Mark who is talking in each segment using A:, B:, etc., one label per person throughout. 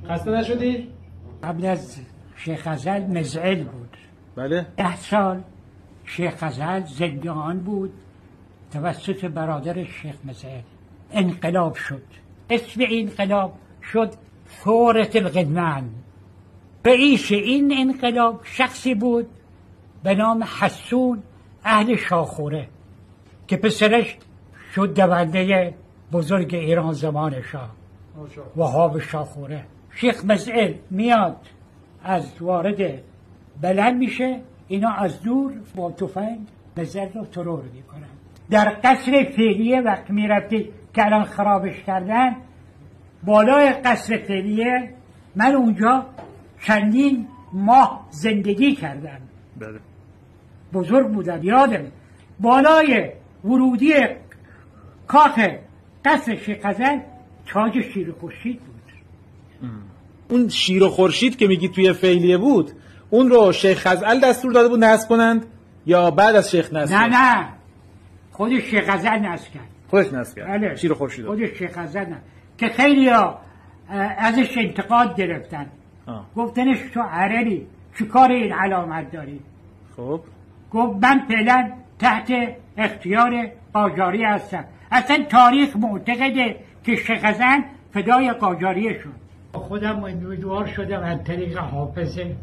A: خسته نشدی؟
B: قبل از شیخ ازل مزعل بود.
A: بله.
B: 10 سال شیخ ازل زندان بود توسط برادر شیخ مزعل. انقلاب شد. اسم انقلاب شد ثورة الغدمان. رئیس این انقلاب شخصی بود به نام حسون اهل شاخوره که پسرش شد دونده بزرگ ایران زمان شاه وهاب شاخوره. شیخ مزعل میاد از وارد بلند میشه، اینا از دور با تفنگ مزعل رو ترور میکنن. در قصر فعلیه وقت میرفتی که الان خرابش کردن، بالای قصر فعلیه من اونجا چندین ماه زندگی کردم.
A: بله.
B: بزرگ بودم، یادم بالای ورودی کاخ قصر شیخ ازل تاج شیر و خورشید بود.
A: اون شیر و خورشید که میگی توی فعلیه بود، اون رو شیخ ازل دستور داده بود نصب کنند یا بعد از شیخ نصب؟
B: نه خودش شیخ ازل نصب کرد.
A: خودش نصب کرد.
B: بله.
A: شیر و خورشید
B: خودش شیخ ازل نصب که خیلی ها ازش انتقاد گرفتن. گفتنش تو عربی چی کار این علامت داری؟
A: خب
B: گفت من فعلا تحت اختیار قاجاری هستم. اصلا تاریخ معتقده که شیخ ازل فدای قاجاریه شد. خودم امیدوار شدم از طریق حافظه.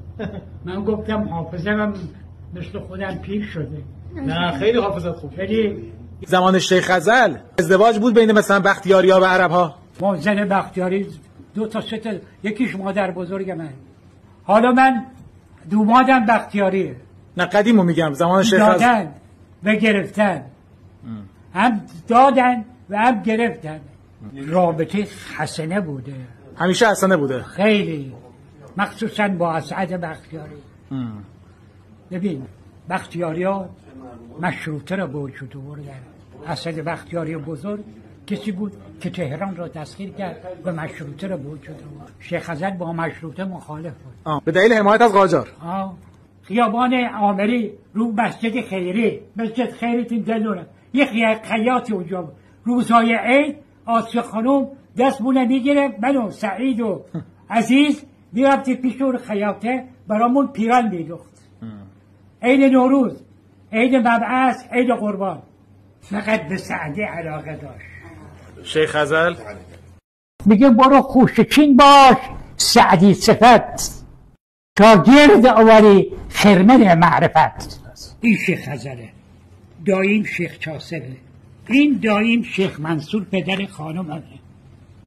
B: من گفتم حافظه من مثل خودم پیر شده.
A: نه خیلی حافظت خوب.
B: خیلی
A: زمان شیخ ازل ازدواج بود بین مثلا بختیاریا و عرب ها؟
B: ما زن بختیاری 2 تا 3 تا، یکیش مادر بزرگ من. حالا من دومادم بختیاریه.
A: نه قدیمو میگم زمان شیخ ازل.
B: دادن و گرفتن. هم دادن و هم گرفتن. رابطه حسنه بوده.
A: همیشه حسنه بوده.
B: خیلی، مخصوصا با اسعد بختیاری. ببین بختیاری ها مشروطه را به وجود آوردن. اسعد بختیاری بزرگ کسی بود که تهران را تسخیر کرد و مشروطه را به وجود آورد. شیخ ازل با مشروطه مخالف بود.
A: به دلیل حمایت از قاجار.
B: خیابان عامری رو مسجد خیری، مسجد خیریتون دلوره، یه خیاطی اونجا بود. روزهای عید آسیا خانوم دستمونه میگیره، من و سعید و عزیز میرفتی پیش اون خیاطه برامون پیران میدوخت. عید نوروز، عید مبعث، عید قربان. فقط به سعدی علاقه داشت.
A: شیخ ازل
B: میگه برو خوشچین باش سعدی صفت تا گرد آوری خرمن معرفت. این شیخ ازله. داییم شیخ چاسبه. این داییم شیخ منصور پدر خانم